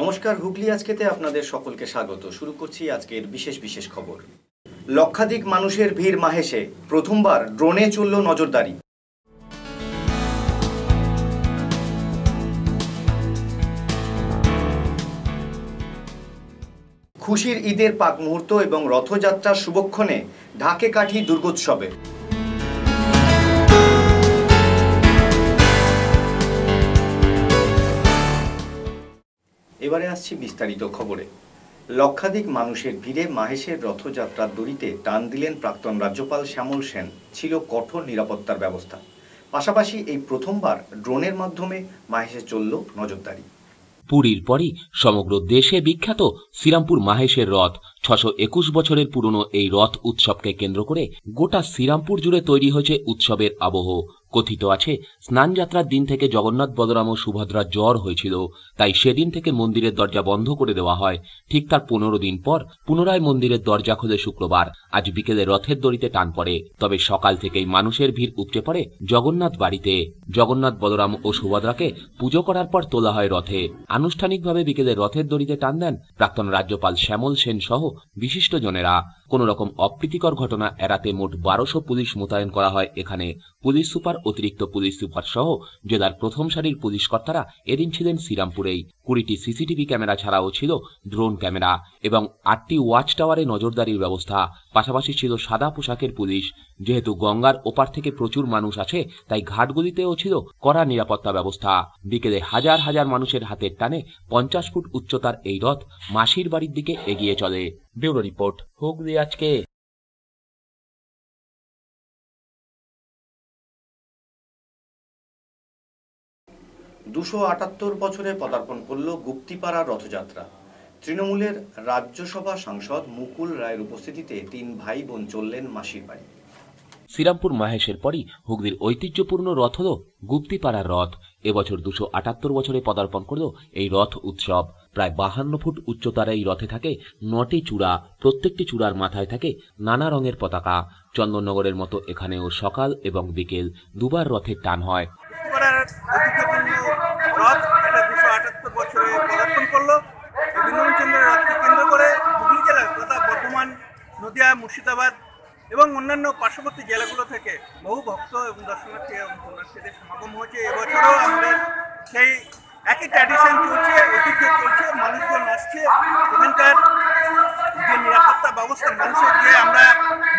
নমস্কার, হুগলি আজকেতে আপনাদের সকলকে স্বাগত। শুরু করছি আজকের বিশেষ খবর। লক্ষাধিক মানুষের ভিড় মাহেশে, প্রথমবার ড্রোনে চলল নজরদারি। খুশির ঈদের পাক মুহূর্ত এবং রথযাত্রার শুভক্ষণে ঢাকে কাঠি দুর্গোৎসবে। এবারে আসছি বিস্তারিত খবরে। লক্ষাধিক মানুষের ভিড়ে মাহেশের রথযাত্রার দড়িতে টান দিলেন প্রাক্তন রাজ্যপাল শ্যামল সেন। ছিল কঠোর নিরাপত্তার ব্যবস্থা। পাশাপাশি এই প্রথমবার ড্রোনের মাধ্যমে মাহেশে চলল নজরদারি। পুরীর পরই সমগ্র দেশে বিখ্যাত শ্রীরামপুর মাহেশের রথ। 621 বছরের পুরনো এই রথ উৎসবকে কেন্দ্র করে গোটা শ্রীরামপুর জুড়ে তৈরি হয়েছে উৎসবের আবহ। কথিত আছে, স্নানযাত্রার দিন থেকে জগন্নাথ, বলরাম ও সুভদ্রার জ্বর হয়েছিল, তাই সেদিন থেকে মন্দিরের দরজা বন্ধ করে দেওয়া হয়। ঠিক তার 15 দিন পর পুনরায় মন্দিরের দরজা খোলে শুক্রবার। আজ বিকেলে রথের দড়িতে টান পড়ে। তবে সকাল থেকেই মানুষের ভিড় উপচে পড়ে জগন্নাথ বাড়িতে। জগন্নাথ, বলরাম ও সুভদ্রাকে পুজো করার পর তোলা হয় রথে। আনুষ্ঠানিকভাবে বিকেলে রথের দড়িতে টান দেন প্রাক্তন রাজ্যপাল শ্যামল সেন সহ বিশিষ্টজনেরা। কোন রকম অপ্রীতিকর ঘটনা এড়াতে মোট 1200 পুলিশ মোতায়েন করা হয় এখানে। পুলিশ সুপার, অতিরিক্ত পুলিশ সুপার সহ জেলার প্রথম সারির পুলিশ কর্তারা এদিন ছিলেন শ্রীরামপুরেই। 20টি সিসিটিভি ক্যামেরা ছাড়াও ছিল ড্রোন ক্যামেরা এবং 8টি ওয়াচ টাওয়ারে নজরদারির ব্যবস্থা। পাশাপাশি ছিল সাদা পোশাকের পুলিশ। যেহেতু গঙ্গার ওপার থেকে প্রচুর মানুষ আছে, তাই ঘাটগুলিতেও ছিল কড়া নিরাপত্তা ব্যবস্থা। বিকেলে হাজার হাজার মানুষের হাতের টানে 50 ফুট উচ্চতার এই রথ মাসির বাড়ির দিকে এগিয়ে চলে। ব্যুরো রিপোর্ট, হুগলি আজকে। 278 বছরে পদার্পণ করল গুপ্তিপাড়া রথযাত্রা। তৃণমূলের রাজ্যসভা সাংসদ মুকুল রায়ের উপস্থিতিতে 3 ভাই বোন চললেন মাসির বাড়ি। শ্রীরামপুর মাহেশের পরই হুগলির ঐতিহ্যপূর্ণ রথ হল গুপ্তিপাড়ার রথ। এবছর 278 বছরে পদার্পণ করল এই রথ উৎসব। প্রায় 52 ফুট উচ্চতার এই রথে থাকে 9টি চূড়া। প্রত্যেকটি চূড়ার মাথায় থাকে নানা রঙের পতাকা। চন্দননগরের মতো এখানেও সকাল এবং বিকেল দুবার রথের টান হয়। নদিয়া, মুর্শিদাবাদ এবং অন্যান্য পার্শ্ববর্তী জেলাগুলো থেকে বহু ভক্ত এবং দর্শনার্থী এবং পুণ্যার্থীদের সমাগম হয়েছে। এবছরও আমাদের সেই একই ট্র্যাডিশন চলছে, ঐতিহ্য চলছে, মানুষজন আসছে। এখানকার যে নিরাপত্তা ব্যবস্থা, মানুষের যে আমরা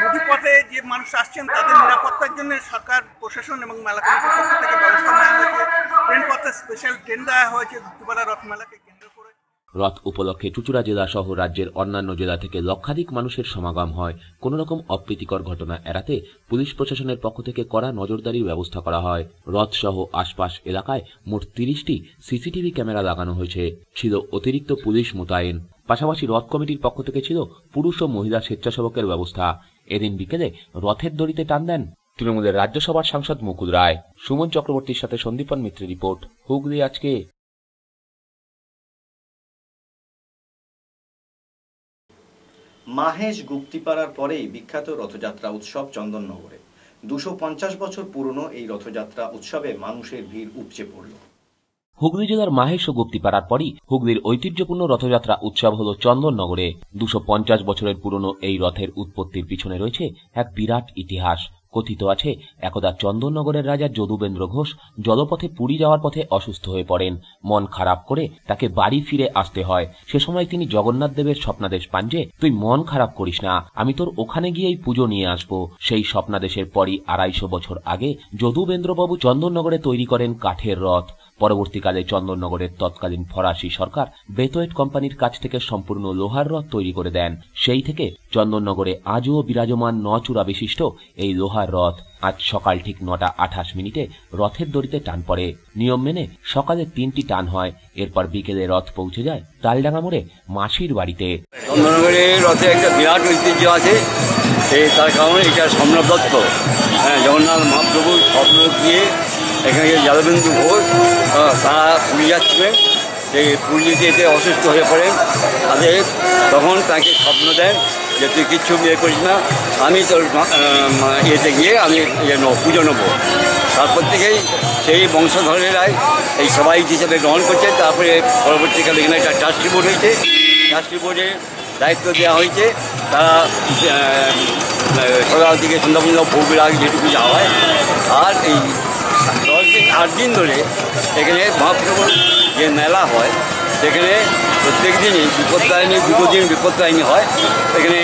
নদীপথে যে মানুষ আসছেন তাদের নিরাপত্তার জন্য সরকার, প্রশাসন এবং মেলা কমিটির পক্ষ থেকে ব্যবস্থা নেওয়া হয়েছে। ট্রেন পথে স্পেশাল ট্রেন দেওয়া হয়েছে গুপ্তিপাড়া রথ মেলাকে কেন্দ্র করে। রথ উপলক্ষে চুঁচুড়া জেলা সহ রাজ্যের অন্যান্য জেলা থেকে লক্ষাধিক মানুষের সমাগম হয়। কোন রকম অপ্রীতিকর ঘটনা এড়াতে পুলিশ প্রশাসনের পক্ষ থেকে কড়া নজরদারির ব্যবস্থা করা হয়। রথ সহ আশপাশ এলাকায় মোট 30টি সিসিটিভি ক্যামেরা লাগানো হয়েছে। ছিল অতিরিক্ত পুলিশ মোতায়েন। পাশাপাশি রথ কমিটির পক্ষ থেকে ছিল পুরুষ ও মহিলা স্বেচ্ছাসেবকের ব্যবস্থা। এদিন বিকেলে রথের দড়িতে টান দেন তৃণমূলের রাজ্যসভার সাংসদ মুকুল রায়। সুমন চক্রবর্তীর সাথে সন্দীপন মিত্রের রিপোর্ট, হুগলি আজকে। মাহেশ গুপ্তিপাড়ার পরেই বিখ্যাত রথযাত্রা উৎসব চন্দননগরে। 250 বছর পুরনো এই রথযাত্রা উৎসবে মানুষের ভিড় উপচে পড়ল। হুগলি জেলার মাহেশ ও গুপ্তিপাড়ার পরই হুগলির ঐতিহ্যপূর্ণ রথযাত্রা উৎসব হল চন্দননগরে। 250 বছরের পুরনো এই রথের উৎপত্তির পিছনে রয়েছে এক বিরাট ইতিহাস। কথিত আছে, একদা চন্দননগরের রাজা যদুবেন্দ্র ঘোষ জলপথে পুরী যাওয়ার পথে অসুস্থ হয়ে পড়েন। মন খারাপ করে তাকে বাড়ি ফিরে আসতে হয়। সে সময় তিনি জগন্নাথ দেবের স্বপ্নাদেশ পান যে, তুই মন খারাপ করিস না, আমি তোর ওখানে গিয়েই পুজো নিয়ে আসবো। সেই স্বপ্নাদেশের পরই 250 বছর আগে যদুবেন্দ্রবাবু চন্দননগরে তৈরি করেন কাঠের রথ। পরবর্তীকালে চন্দননগরের তৎকালীন ফরাসি সরকার বেতোয়েট কোম্পানির কাছ থেকে সম্পূর্ণ লোহার রথ তৈরি করে দেন। সেই থেকে চন্দননগরে আজও বিরাজমান 9 চূড়া বিশিষ্ট এই লোহার রথ। আজ সকাল ঠিক 9:28 রথের দড়িতে টান পড়ে। নিয়ম মেনে সকালে 3টি টান হয়। এরপর বিকেলে রথ পৌঁছে যায় তালডাঙ্গা মোড়ে মাসির বাড়িতে। চন্দননগরের রথে একটা বিরাট ঐতিহ্য আছে। তার কারণে এটা সম্রাট দত্ত, জগন্নাথ মহাপ্রভুর স্বপ্ন দিয়ে এখানে জলবিন্দু ঘোষ তারা পুরী যাচ্ছিলেন। সেই পুরীতে এতে অসুস্থ হয়ে পড়েন। তাদের তখন তাকে স্বপ্ন দেন যে তুই কিচ্ছু বিয়ে করিস না, আমি তোর ইয়েতে গিয়ে আমি পুজো নেবো। তারপর থেকেই সেই বংশধরেরাই এই সেবায়িত হিসেবে গ্রহণ করছে। তারপরে পরবর্তীকালে এখানে একটা ট্রাস্টি বোর্ড হয়েছে, ট্রাস্টি বোর্ডে দায়িত্ব দেওয়া হয়েছে। তারা সকাল থেকে সন্ধ্যা পর্যন্ত ভোগ রাগ যেটুকু যাওয়া হয়। আর এই 10 দিন 8 দিন ধরে এখানে মহাপ্রভুর যে মেলা হয় সেখানে প্রত্যেক দিনই বিপত্তারিণী, 2 দিন বিপত্তারিণী হয়। এখানে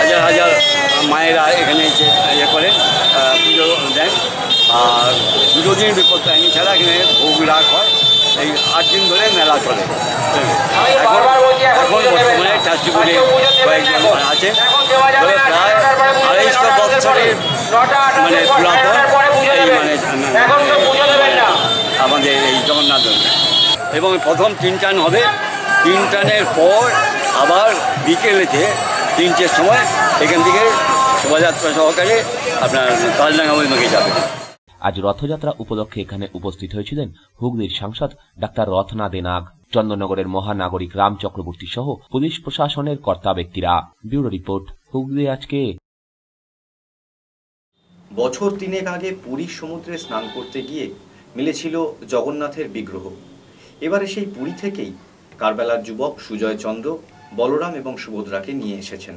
হাজার হাজার মায়েরা এখানে এসে ইয়ে করেন, পুজো দেন। আর 2 দিন বিপত্তারিণী ছাড়া এখানে ভোগ রাগ হয়। এই 8 দিন ধরে মেলা চলে। এখন বর্তমানে ট্রাস্টি বোর্ডে কয়েকজন আছে, প্রায় 250 বছরের মানে পুরাতন এই মানে আমাদের এই জগন্নাথ মন্দির। এবং প্রথম 3 টান হবে, 3 টানের পর আবার বিকেলেতে 3টের সময় এখান থেকে শোভাযাত্রা সহকারে আপনার তালডাঙ্গা অভিমুখে যাবে। আজ রথযাত্রা উপলক্ষে এখানে উপস্থিত হয়েছিলেন হুগলির সাংসদ ডাক্তার রত্না দে নাগ, চন্দননগরের মহানাগরিক রাম চক্রবর্তী সহ পুলিশ প্রশাসনের কর্তা ব্যক্তিরা। ব্যুরো রিপোর্ট, হুগলি আজকে। বছর 3 আগে পুরীর সমুদ্রে স্নান করতে গিয়ে মিলেছিল জগন্নাথের বিগ্রহ। এবারে সেই পুরী থেকেই কারবেলার যুবক সুজয় চন্দ্র, বলরাম এবং সুভদ্রাকে নিয়ে এসেছেন।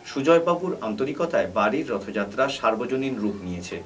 সুজয়বাবুর আন্তরিকতায় বাড়ির রথযাত্রা সার্বজনীন রূপ নিয়েছে।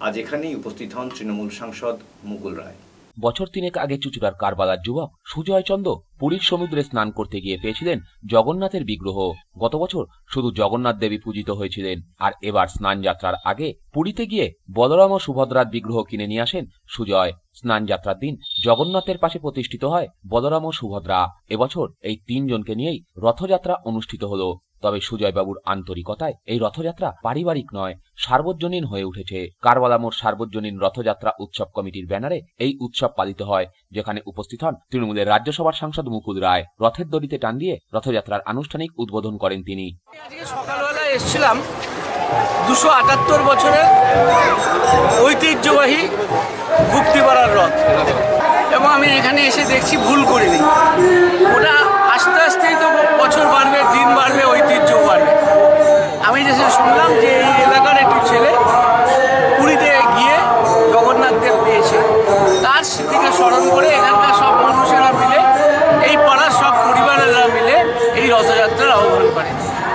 আজ এখানেই উপস্থিত হন তৃণমূল সাংসদ মুকুল রায়। বছর 3 আগে চুচুড়ার কারবালার যুবক সুজয় চন্দ্র পুরীর সমুদ্রে স্নান করতে গিয়ে পেয়েছিলেন জগন্নাথের বিগ্রহ। গত বছর শুধু জগন্নাথ দেবী পূজিত হয়েছিলেন, আর এবার স্নান যাত্রার আগে পুরীতে গিয়ে বলরাম ও সুভদ্রার বিগ্রহ কিনে নিয়ে আসেন সুজয়। স্নান যাত্রার দিন জগন্নাথের পাশে প্রতিষ্ঠিত হয় বলরাম ও সুভদ্রা। এবছর এই 3 জনকে নিয়েই রথযাত্রা অনুষ্ঠিত হলো। তবে সুজয়বাবুর আন্তরিকতায় এই রথযাত্রা পারিবারিক নয়, সার্বজনীন হয়ে উঠেছে। কারবালা মোড় সার্বজনীন রথযাত্রা উৎসব কমিটির ব্যানারে এই উৎসব পালিত হয়, যেখানে উপস্থিত হন তৃণমূলের রাজ্যসভার সাংসদ মুকুল রায়। রথের দড়িতে টান দিয়ে রথযাত্রার আনুষ্ঠানিক উদ্বোধন করেন তিনি। আজকে সকালবেলায় এসেছিলাম 278 বছরের ঐতিহ্যবাহী গুপ্তিপাড়ার রথ, এবং আমি এখানে এসে দেখছি ভুল করিনি। ওটা আস্তে আস্তেই তো বছর বাড়বে, দিন বাড়বে, ঐতিহ্য বাড়বে। আমি যে শুনলাম যে এই এলাকার একটি ছেলে পুরীতে গিয়ে জগন্নাথ দেব পেয়েছে, তার স্মৃতিকে স্মরণ করে এখানকার সব মানুষেরা মিলে, এই পাড়ার সব পরিবারেরা মিলে এই রথযাত্রার আহ্বান করে।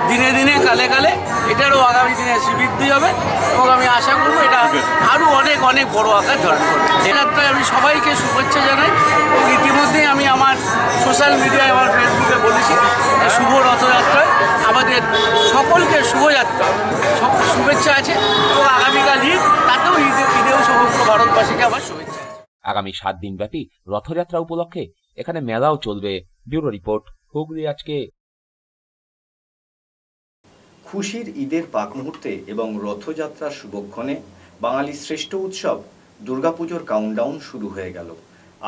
দিনে দিনে কালে কালে এটারও আগামী দিনে বৃদ্ধি হবে, এবং আমি আশা করবো এটা আরও অনেক অনেক বড় আকার ধারণ করবে। এই যাত্রায় আমি সবাইকে শুভেচ্ছা জানাই, এবং ইতিমধ্যেই আমি আমার সোশ্যাল মিডিয়ায়, আমার ফেসবুকে বলেছি যে শুভ রথযাত্রায় আমাদের সকলকে শুভযাত্রা শুভেচ্ছা আছে, এবং আগামীকাল ঈদ, তাতেও ঈদেও সমগ্র ভারতবাসীকে আমার শুভেচ্ছা। আগামী 7 দিন ব্যাপী রথযাত্রা উপলক্ষে এখানে মেলাও চলবে। ব্যুরো রিপোর্ট, হুগলি আজকে। খুশির ঈদের পাক মুহূর্তে এবং রথযাত্রার শুভক্ষণে বাঙালির শ্রেষ্ঠ উৎসব দুর্গাপুজোর কাউন্টডাউন শুরু হয়ে গেল।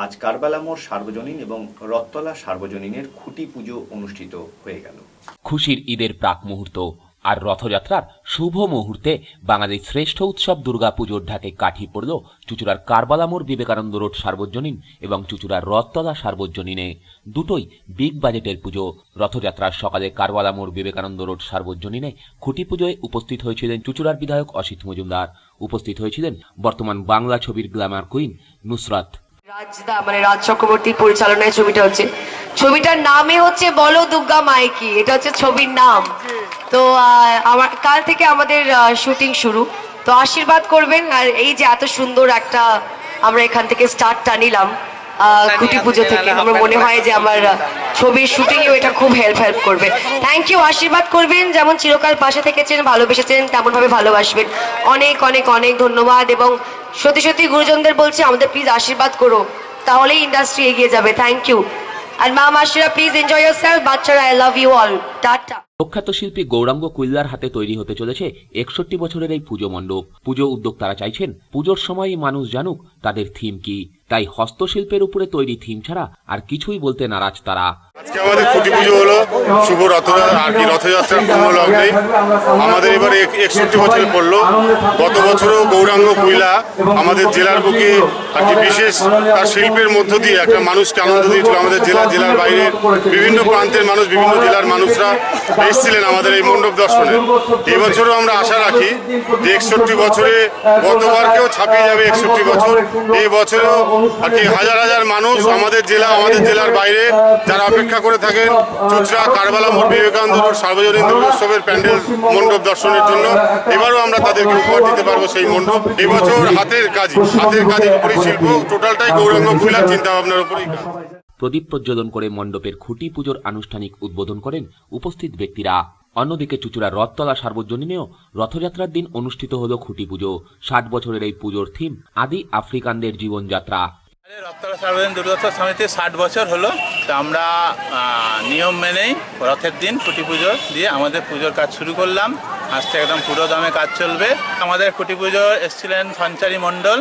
আজ কারবালা মোড় সার্বজনীন এবং রথতলা সার্বজনীনের খুঁটি পুজো অনুষ্ঠিত হয়ে গেল। খুশির ঈদের প্রাক মুহূর্ত আর রথযাত্রার শুভ মুহূর্তে বাঙালির শ্রেষ্ঠ উৎসব দুর্গাপুজোর ঢাকে কাঠি পড়ল চুচুড়ার কারবালা মোড় বিবেকানন্দ রোড সার্বজনীন এবং চুচুড়ার রথতলা সার্বজনীনে। দুটোই বিগ বাজেটের পুজো। রথযাত্রার সকালে কারবালা মোড় বিবেকানন্দ রোড সার্বজনীনে খুঁটি পুজোয় উপস্থিত হয়েছিলেন চুচুড়ার বিধায়ক অসিত মজুমদার। উপস্থিত হয়েছিলেন বর্তমান বাংলা ছবির গ্ল্যামার কুইন নুসরাত। রাজ চক্রবর্তীর পরিচালনায় ছবিটা হচ্ছে, ছবিটার নামে হচ্ছে বলো দুর্গা মাইকি, এটা হচ্ছে ছবির নাম। তো আমার কাল থেকে আমাদের শুটিং শুরু, তো আশীর্বাদ করবেন। আর এই যে এত সুন্দর একটা আমরা এখান থেকে স্টার্টটা নিলাম খুঁটি পুজো থেকে, আমার মনে হয় যে আমার ছবির শুটিংয়েও এটা খুব হেল্প করবে। থ্যাংক ইউ, আশীর্বাদ করবেন, যেমন চিরকাল পাশে থেকেছেন, ভালোবেসেছেন, তেমনভাবে ভালোবাসবেন। অনেক অনেক অনেক ধন্যবাদ, এবং সত্যি সত্যি গুরুজনদের বলছি আমাদের প্লিজ আশীর্বাদ করো, তাহলেই ইন্ডাস্ট্রি এগিয়ে যাবে। Thank you. আর মা মাসিরা প্লিজ এনজয় ইয়োরসেলফ। বাচ্চারা আই লাভ ইউ অল, টাটা। প্রখ্যাত শিল্পী গৌরাঙ্গ কুইল্লার হাতে তৈরি হতে চলেছে 61 বছরের এই পুজো মণ্ডপ। পুজো উদ্যোক্তারা চাইছেন পুজোর সময়ই মানুষ জানুক তাদের থিম কি, তাই হস্তশিল্পের উপরে তৈরি থিম ছাড়া আর কিছুই বলতে নারাজ তারা। আজকে আমাদের খুঁটি পুজো হলো, শুভ রথযাত্রার পূর্ণ লগ্নে আমাদের এবারে 61 বছরে পড়লো। গত বছরও গৌরাঙ্গ কুইলা আমাদের জেলার বুকে আর কি বিশেষ তার শিল্পের মধ্য দিয়ে একটা মানুষকে আনন্দ দিয়েছিল। আমাদের জেলার বাইরের বিভিন্ন প্রান্তের মানুষ, বিভিন্ন জেলার মানুষরা এসেছিলেন আমাদের এই মণ্ডপ দর্শনে। এবছরও আমরা আশা রাখি যে 61 বছরে গতবারকেও ছাপিয়ে যাবে 61 বছর। এই বছরেও আর কি হাজার হাজার মানুষ আমাদের জেলার বাইরে যারা অপেক্ষা করে থাকেন চুচড়া, কারবালা মোড়, বিবেকানন্দ রোড সার্বজনীন দুর্গোৎসবের প্যান্ডেল মণ্ডপ দর্শনের জন্য এবারও আমরা তাদেরকে উপহার দিতে পারবো সেই মণ্ডপ। এবছর হাতের কাজের উপরে শিল্প, টোটালটাই গৌরাঙ্গ কুইলার চিন্তা ভাবনার উপরেই। প্রদীপ প্রজ্বলন করে মণ্ডপের খুঁটি পুজোর আনুষ্ঠানিক উদ্বোধন করেন উপস্থিত ব্যক্তিরা। অন্যদিকে চুচুড়া রথতলা সার্বজনীনেও রথযাত্রার দিন অনুষ্ঠিত হল খুঁটি পুজো। 60 বছরের এই পুজোর থিম আদি আফ্রিকানদের জীবনযাত্রা। রথতলা সার্বজনীন দুর্গোৎসব সমিতির 60 বছর হলো। তো আমরা নিয়ম মেনেই রথের দিন খুঁটি পুজো দিয়ে আমাদের পুজোর কাজ শুরু করলাম। আজ থেকে একদম পুরো দমে কাজ চলবে। আমাদের খুঁটি পুজো এসেছিলেন সঞ্চারী মণ্ডল,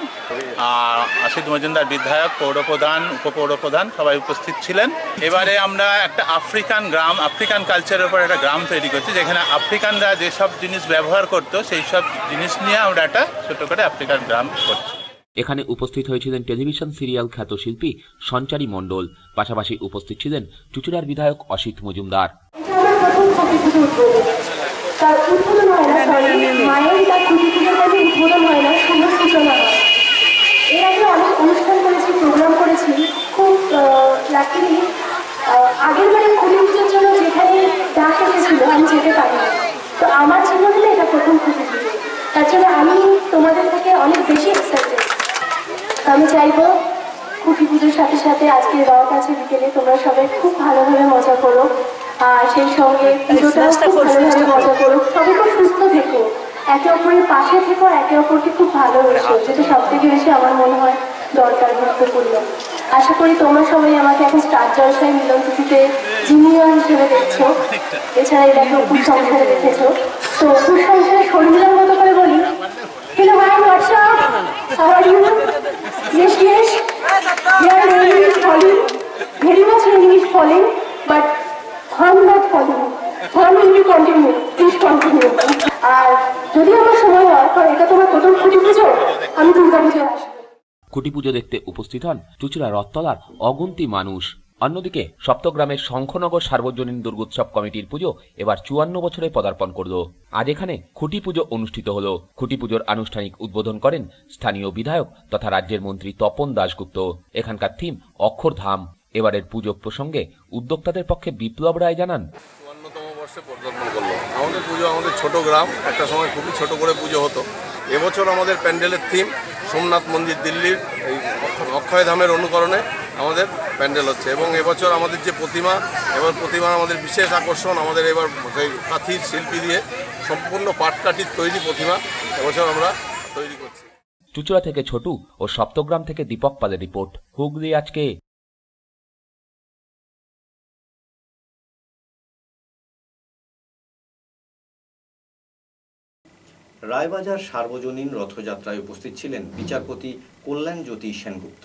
অসিত মজুমদার বিধায়ক, পৌরপ্রধান, উপপৌরপ্রধান সবাই উপস্থিত ছিলেন। এবারে আমরা একটা আফ্রিকান কালচারের উপর একটা গ্রাম তৈরি করছি, যেখানে আফ্রিকানরা যেসব জিনিস ব্যবহার করতো সেই সব জিনিস নিয়ে আমরা একটা ছোট করে আফ্রিকান গ্রাম করছি। এখানে উপস্থিত হয়েছিলেন টেলিভিশন সিরিয়াল খ্যাত শিল্পী সঞ্চারী মণ্ডল। পাশাপাশি উপস্থিত ছিলেন চুচুড়ার বিধায়ক অসিত মজুমদার। তার উদ্বোধন হয় না, মায়ের তার খুঁটি পুজোর কাজে উদ্বোধন হয় না, শুভ সূচনা হয়। এর আগে অনেক অনুষ্ঠান করেছি, প্রোগ্রাম করেছি। খুব লাকিলি আগের বারে খুঁটি পুজোর জন্য যেখানে ডাক এসেছিল আমি যেতে পারি। তো আমার জীবনে এটা প্রথম খুঁটি পুজো, তার জন্য আমি তোমাদের থেকে অনেক বেশি এক্সাইটেড। আমি চাইবো খুঁটি পুজোর সাথে সাথে আজকে রথ আছে বিকেলে, তোমরা সবাই খুব ভালোভাবে মজা করো। আর সেই সঙ্গে পুজোটাও খুব ভালোভাবে মজা করো। সবাই খুব সুস্থ থেকো, একে অপরের পাশে থেকো, একে অপরকে খুব ভালোবেসো, যেটা সব থেকে বেশি আমার মনে হয় দরকার, গুরুত্বপূর্ণ। আশা করি তোমরা সবাই আমাকে এখন স্টার জলসায় মিলন তিথিতে জিনিয়র হিসেবে দেখছো, এছাড়া এটাকে অপুর সংসারে দেখেছো। তো অপুর সংসারে শরীরের মতো করে বলি, hello hi WhatsApp, how are you? Yes, your rain is falling, very much rain is falling, but I'm not falling. Horn will be continue, please continue. আর যদি আমার সময় হয়, কারণ এটা তোমার প্রথম খুঁটি পুজো, আমি দুর্গা পুজোয় আসবো। খুঁটি পুজো দেখতে উপস্থিত হন চুচুড়া রথতলার অগুন্তি মানুষ। অন্যদিকে সপ্তগ্রামের শঙ্খনগর সার্বজনীন দুর্গোৎসব কমিটির পুজো এবার 54 বছরে পদার্পণ করল। আজ এখানে খুঁটি পুজো অনুষ্ঠিত হল। খুঁটি পুজোর আনুষ্ঠানিক উদ্বোধন করেন স্থানীয় বিধায়ক তথা রাজ্যের মন্ত্রী তপন দাশগুপ্ত। এখানকার থিম অক্ষরধাম। এবারের পুজো প্রসঙ্গে উদ্যোক্তাদের পক্ষে বিপ্লব রায় জানান, 54তম বর্ষে পদার্পণ করলো আমাদের পুজো। আমাদের ছোট গ্রাম, একটা সময় খুবই ছোট করে পুজো হতো। এবছর আমাদের প্যান্ডেলের থিম সোমনাথ মন্দির, দিল্লির এই অক্ষয়ধামের অনুকরণে আমাদের প্যান্ডেল হচ্ছে। এবং এবছর আমাদের যে প্রতিমা আমাদের বিশেষ আকর্ষণ। আমাদের এবার সেই কাঠির শিল্পী দিয়ে সম্পূর্ণ পাটকাঠির তৈরি প্রতিমা এবছর আমরা তৈরি করছি। চুচুড়া থেকে ছোটু ও সপ্তগ্রাম থেকে দীপক পালের রিপোর্ট, হুগলি আজকে। রায়বাজার সার্বজনীন রথযাত্রায় উপস্থিত ছিলেন বিচারপতি কল্যাণজ্যোতি সেনগুপ্ত।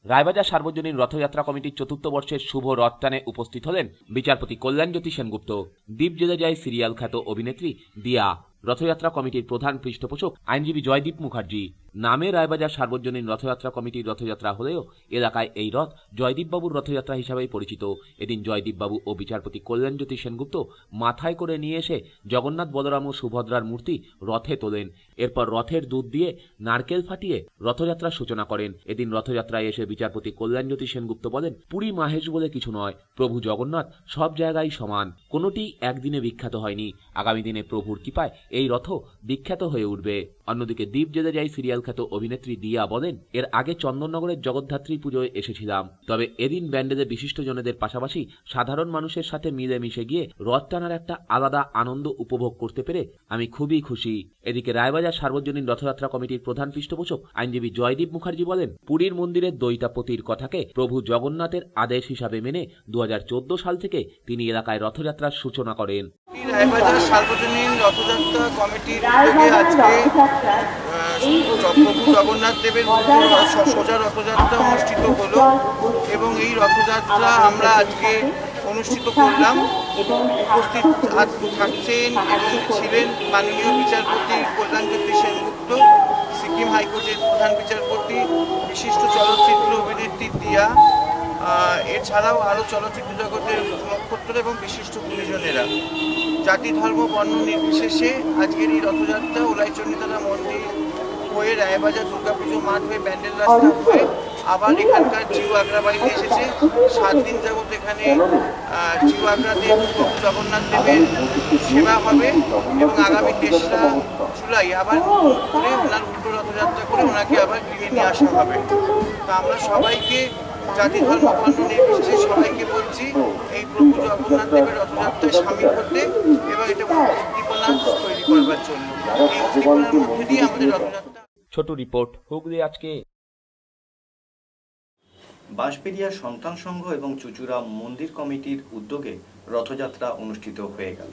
রায়বাজার সার্বজনীন রথযাত্রা কমিটির ৪র্থ বর্ষের শুভ রথটানে উপস্থিত হলেন বিচারপতি কল্যাণজ্যোতি সেনগুপ্ত। দ্বীপ জেলে যায় সিরিয়াল খ্যাত অভিনেত্রী দিয়া, রথযাত্রা কমিটির প্রধান পৃষ্ঠপোষক আইনজীবী জয়দীপ মুখার্জি। নামে রায়বাজার সার্বজনীন রথযাত্রা কমিটির রথযাত্রা হলেও এলাকায় এই রথ জয়দীপবাবুর রথযাত্রা হিসাবেই পরিচিত। এদিন জয়দীপবাবু ও বিচারপতি কল্যাণজ্যোতি সেনগুপ্ত মাথায় করে নিয়ে এসে জগন্নাথ, বলরাম ও সুভদ্রার মূর্তি রথে তোলেন। এরপর রথের দুধ দিয়ে নারকেল ফাটিয়ে রথযাত্রার সূচনা করেন। এদিন রথযাত্রায় এসে বিচারপতি কল্যাণজ্যোতি সেনগুপ্ত বলেন, পুরী মাহেশ বলে কিছু নয়, প্রভু জগন্নাথ সব জায়গায় সমান, কোনোটি একদিনে বিখ্যাত হয়নি। আগামী দিনে প্রভুর কৃপায় এই রথ বিখ্যাত হয়ে উঠবে। অন্যদিকে দ্বীপ জেলে যায় সিরিয়াল খ্যাত অভিনেত্রী দিয়া বলেন, এর আগে চন্দননগরের জগদ্ধাত্রী পুজোয় এসেছিলাম, তবে এদিন ব্যান্ডেলে বিশিষ্টজনেদের পাশাপাশি সাধারণ মানুষের সাথে মিলেমিশে গিয়ে রথ টানার একটা আলাদা আনন্দ উপভোগ করতে পেরে আমি খুবই খুশি। এদিকে রায়বাজার সার্বজনীন রথযাত্রা কমিটির প্রধান পৃষ্ঠপোষক আইনজীবী জয়দীপ মুখার্জি বলেন, পুরীর মন্দিরের দৈতাপতির কথাকে প্রভু জগন্নাথের আদেশ হিসাবে মেনে 2014 সাল থেকে তিনি এলাকায় রথযাত্রার সূচনা করেন। রায়বাজার সার্বজনীন রথযাত্রা কমিটির উদ্যোগে আজকে প্রভু জগন্নাথ দেবের সোজা রথযাত্রা অনুষ্ঠিত হলো এবং এই রথযাত্রা আমরা আজকে অনুষ্ঠিত করলাম। উপস্থিত থাকছেন এবং ছিলেন মাননীয় বিচারপতি কল্যাণজ্যোতি সেনগুপ্ত, সিকিম হাইকোর্টের প্রধান বিচারপতি, বিশিষ্ট চলচ্চিত্র অভিনেত্রী দিয়া, এছাড়াও আরও চলচ্চিত্র জগতের নক্ষত্র এবং বিশিষ্ট গুণীজনেরা। জাতি ধর্ম বর্ণ নির্বিশেষে আজকের এই রথযাত্রা ওলাইচণ্ডীতলা মন্দির হয়ে রায়বাজার দুর্গাপুজো মাঠ হয়ে ব্যান্ডেল রাস্তা হয়ে আবার এখানকার জিউ আগ্রা বাড়িতে এসেছে। 7 দিন যাবত এখানে জিউ আগ্রাতে প্রভু জগন্নাথ দেবের সেবা হবে এবং আগামী 3রা জুলাই আবার করে ওনার উল্টো রথযাত্রা করে ওনাকে আবার গৃহে নিয়ে আসা হবে। তা আমরা সবাইকে জাতি ধর্ম বর্ণ নির্বিশেষে সবাইকে বলছি এই প্রভু জগন্নাথ দেবের রথযাত্রায় সামিল হতে এবং এটা উদ্দীপনা তৈরি করবার জন্য। এই উদ্দীপনার মধ্যে দিয়ে আমাদের রথযাত্রা। ছোট রিপোর্ট হুগলি আজকে। বাঁশবেড়িয়া সন্তান সংঘ এবং চুচুড়া মন্দির কমিটির উদ্যোগে রথযাত্রা অনুষ্ঠিত হয়ে গেল।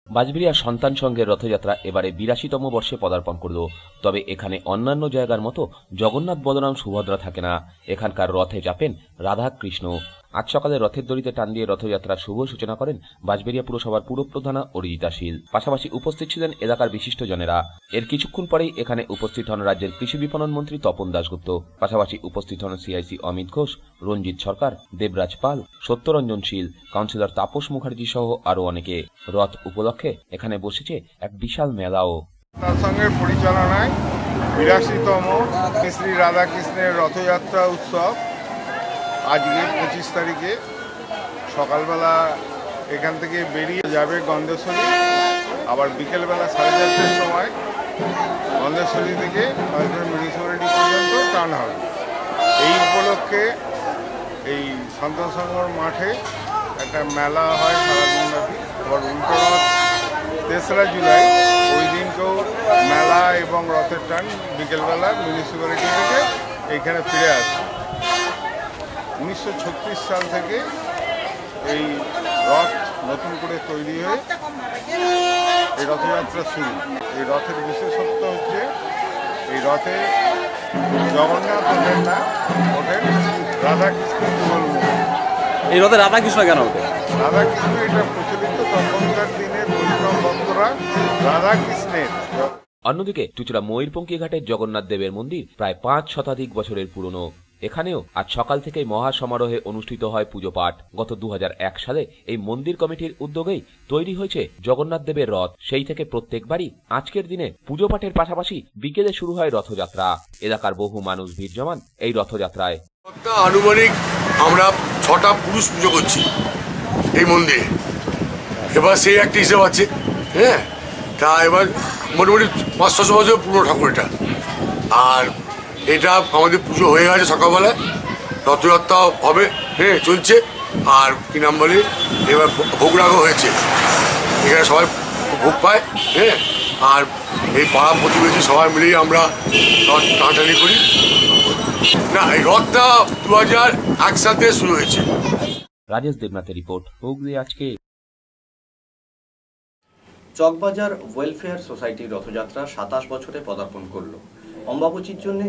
বাঁশবেড়িয়া সন্তান সংঘের রথযাত্রা এবারে 82তম বর্ষে পদার্পণ করল। তবে এখানে অন্যান্য জায়গার মতো জগন্নাথ বলরাম সুভদ্রা থাকে না। এখানকার রথে চাপেন রাধা কৃষ্ণ। আজ সকালে রথের দড়িতে টান দিয়ে রথযাত্রার শুভ সূচনা করেন বাঁশবেড়িয়া পুরসভার পুরপ্রধানা অরিজিতা শীল। পাশাপাশি উপস্থিত ছিলেন এলাকার বিশিষ্টজনেরা। এর কিছুক্ষণ পরেই এখানে উপস্থিত হন রাজ্যের কৃষি বিপণন মন্ত্রী তপন দাশগুপ্ত। পাশাপাশি উপস্থিত হন সিআইসি অমিত ঘোষ, রঞ্জিত সরকার, দেবরাজ পাল, সত্যরঞ্জন শীল, কাউন্সিলর তাপস মুখার্জি সহ আরো অনেকে। রথ উপলক্ষে এখানে বসেছে এক বিশাল মেলাও। তার সঙ্গে পরিচালনায় 82তম শ্রী রাধাকৃষ্ণের রথযাত্রা উৎসব আজকে 25 তারিখে সকালবেলা এখান থেকে বেরিয়ে যাবে গন্ধেশ্বরী, আবার বিকেলবেলা 4:30টার সময় গন্ধেশ্বরী থেকে মিউনিসিপ্যালিটি পর্যন্ত টান হবে। এই উপলক্ষে এই সন্তান সংঘর মাঠে একটা মেলা হয় সারাদিন ব্যাপী। আবার উল্টো রথ 3রা জুলাই, ওই দিনকেও মেলা এবং রথের টান বিকেলবেলা মিউনিসিপ্যালিটি থেকে এইখানে ফিরে আসে। 1936 সাল থেকে এই রথ নতুন করে তৈরি হয়ে এই রথযাত্রা শুরু। এই রথের বিশেষত্ব হচ্ছে এই রথে জগন্নাথ ওঠেন না, ওঠেন রাধাকৃষ্ণের যুগলমুখ। এই রথে রাধাকৃষ্ণ কেন ওঠে? রাধাকৃষ্ণ এটা প্রচলিত, তখনকার দিনে বৈষ্ণব ভক্তরা রাধাকৃষ্ণের। অন্যদিকে চুচুড়া ময়ূরপঙ্খী ঘাটের জগন্নাথ দেবের মন্দির প্রায় 5 শতাধিক বছরের পুরনো। এখানেও আজ সকাল থেকেই মহা সমারোহে অনুষ্ঠিত হয় পুজো পাঠ। গত 2001 সালে এই মন্দির কমিটির উদ্যোগেই তৈরি হয়েছে জগন্নাথ দেবের রথ। সেই থেকে প্রত্যেকবারই আজকের দিনে পুজো পাঠের পাশাপাশি বিকেলে শুরু হয় রথযাত্রা। এলাকার বহু মানুষ ভিড় জমান এই রথযাত্রায়। আনুমানিক আমরা 6টা পুরুষ পুজো করছি এই মন্দিরে। এবার সেই একটা হিসেব আছে, হ্যাঁ, তা এবার মোটামুটি 500 বছর পুরনো ঠাকুর এটা। আর এটা আমাদের পুজো হয়ে গেছে সকালবেলায়, রথযাত্রা হবে, হ্যাঁ, চলছে। আর কি নাম বলি, এবার ভোগ রাগও হয়েছে, এখানে সবাই ভোগ পায়, হ্যাঁ। আর এই পাড়া প্রতিবেশী সবাই মিলেই আমরা রথ টানাটানি করি। না, এই রথটা 2001 সালে শুরু হয়েছে। রাজেশ দেবনাথের রিপোর্ট, হুগলি আজকে। চকবাজার ওয়েলফেয়ার সোসাইটির রথযাত্রা 27 বছরে পদার্পণ করল। অম্বাবচীর জন্য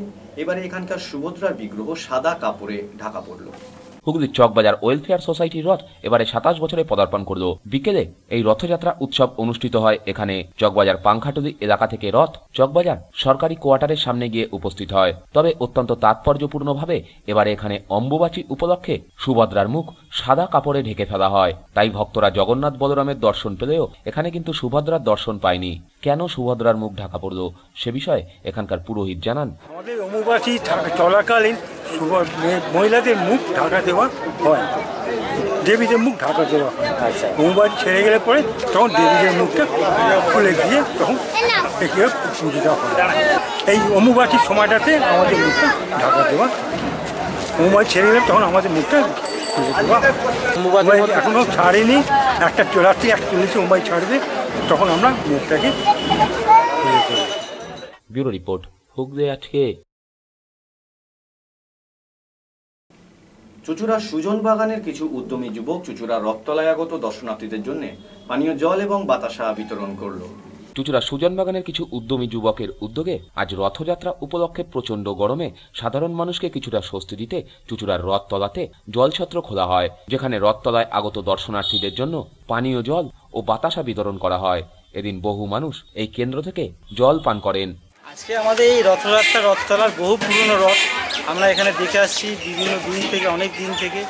এবারে এখানকার সুভদ্রার বিগ্রহ সাদা কাপড়ে ঢাকা পড়ল। হুগলির চকবাজার ওয়েলফেয়ার সোসাইটির রথ এবারে 27 বছরে পদার্পণ করল। বিকেলে এই রথযাত্রা উৎসব অনুষ্ঠিত হয় এখানে। চকবাজার পাংখাটুলি এলাকা থেকে রথ চকবাজার সরকারি কোয়ার্টারের সামনে গিয়ে উপস্থিত হয়। তবে অত্যন্ত তাৎপর্যপূর্ণভাবে এবারে এখানে অম্বুবাচী উপলক্ষে সুভদ্রার মুখ সাদা কাপড়ে ঢেকে ফেলা হয়। তাই ভক্তরা জগন্নাথ বলরামের দর্শন পেলেও এখানে কিন্তু সুভদ্রার দর্শন পায়নি। কেন সুভদ্রার মুখ ঢাকা পড়ল সে বিষয়ে এখানকার পুরোহিত জানান, আমাদের অম্বুবাচী চলাকালীন মহিলাদের মুখ ঢাকা দেওয়া হয়, দেবীদের মুখ ঢাকা দেওয়া হয়। অম্বুবাচী ছেড়ে গেলে পরে তখন দেবীদের মুখটা খুলে গিয়ে তখন একে পুজো দেওয়া হয়। এই অম্বুবাচীর সময়টাতে আমাদের মুখটা ঢাকা দেওয়া, অম্বুবাচী ছেড়ে গেলে তখন আমাদের মুখটা খুলে দেওয়া। অম্বুবাচী এখনও ছাড়েনি, একটা রাত্রি 41 অম্বুবাচী ছাড়বে, তখন আমরা মুখটাকে খুলে দেবো। ব্যুরো রিপোর্ট, হুগলি আজকে। চুচুড়া সুজন বাগানের কিছু উদ্যমী যুবক চুচুড়া রথতলায় আগত দর্শনার্থীদের জন্য পানীয় জল এবং বাতাসা বিতরণ করল। চুঁচুড়া সুজনবাগানের কিছু উদ্যমী যুবকের উদ্যোগে আজ রথযাত্রা উপলক্ষে প্রচণ্ড গরমে সাধারণ মানুষকে কিছুটা স্বস্তি দিতে চুঁচুড়ার রথতলাতে জলছত্র খোলা হয়, যেখানে রথতলায় আগত দর্শনার্থীদের জন্য পানীয় জল ও বাতাসা বিতরণ করা হয়। এদিন বহু মানুষ এই কেন্দ্র থেকে জল পান করেন। আজকে আমাদের এই রথতলার বহু পুরনো রথ আমরা এখানে দেখে আসছি বিভিন্ন দিন থেকে, অনেক দিন থেকে,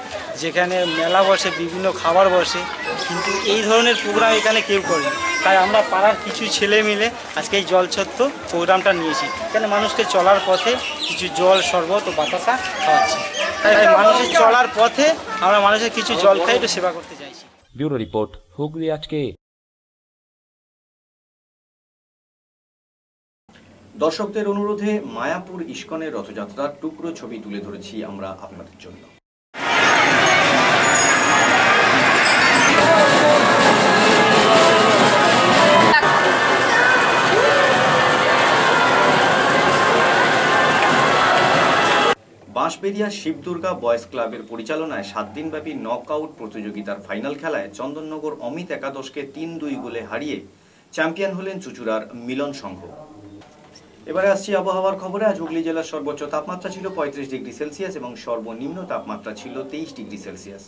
যেখানে মেলা বসে, বিভিন্ন খাবার বসে, কিন্তু এই ধরনের প্রোগ্রাম এখানে কেউ করেনি। তাই আমরা পাড়ার কিছু ছেলে মিলে আজকে এই জলছত্র প্রোগ্রামটা নিয়েছি। এখানে মানুষকে চলার পথে কিছু জল, শরবত ও বাতাসা খাওয়াচ্ছি। তাই মানুষের চলার পথে আমরা মানুষের কিছু জল খাই একটু সেবা করতে চাইছি। ব্যুরো রিপোর্ট, হুগলি আজকে। দর্শকদের অনুরোধে মায়াপুর ইস্কনের রথযাত্রার টুকরো ছবি তুলে ধরেছি আমরা আপনাদের জন্য। বাঁশবেড়িয়া শিবদুর্গা বয়েজ ক্লাবের পরিচালনায় 7 দিনব্যাপী নকআউট প্রতিযোগিতার ফাইনাল খেলায় চন্দননগর অমিত একাদশকে 3-2 গোলে হারিয়ে চ্যাম্পিয়ন হলেন চুঁচুড়ার মিলন সংঘ। এবারে আসছি আবহাওয়ার খবরে। আজ হুগলি জেলার সর্বোচ্চ তাপমাত্রা ছিল 35 ডিগ্রি সেলসিয়াস এবং সর্বনিম্ন তাপমাত্রা ছিল 23 ডিগ্রি সেলসিয়াস।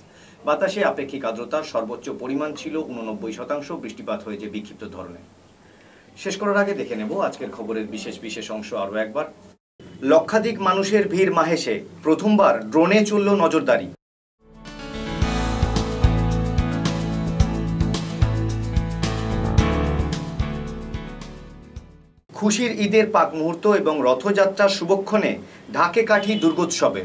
বাতাসে আপেক্ষিক আর্দ্রতার সর্বোচ্চ পরিমাণ ছিল 89%। বৃষ্টিপাত হয়েছে বিক্ষিপ্ত ধরনের। শেষ করার আগে দেখে নেব আজকের খবরের বিশেষ অংশ আরও একবার। লক্ষাধিক মানুষের ভিড় মাহেশে, প্রথমবার ড্রোনে চলল নজরদারি। খুশির ঈদের পাক মুহূর্ত এবং রথযাত্রার শুভক্ষণে ঢাকে কাঠি দুর্গোৎসবে।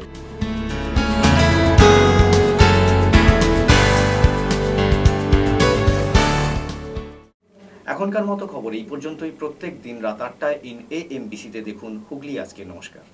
এখনকার মতো খবর এই পর্যন্তই। প্রত্যেক দিন রাত 8টায় ইন AMBC-তে দেখুন হুগলি আজকে। নমস্কার।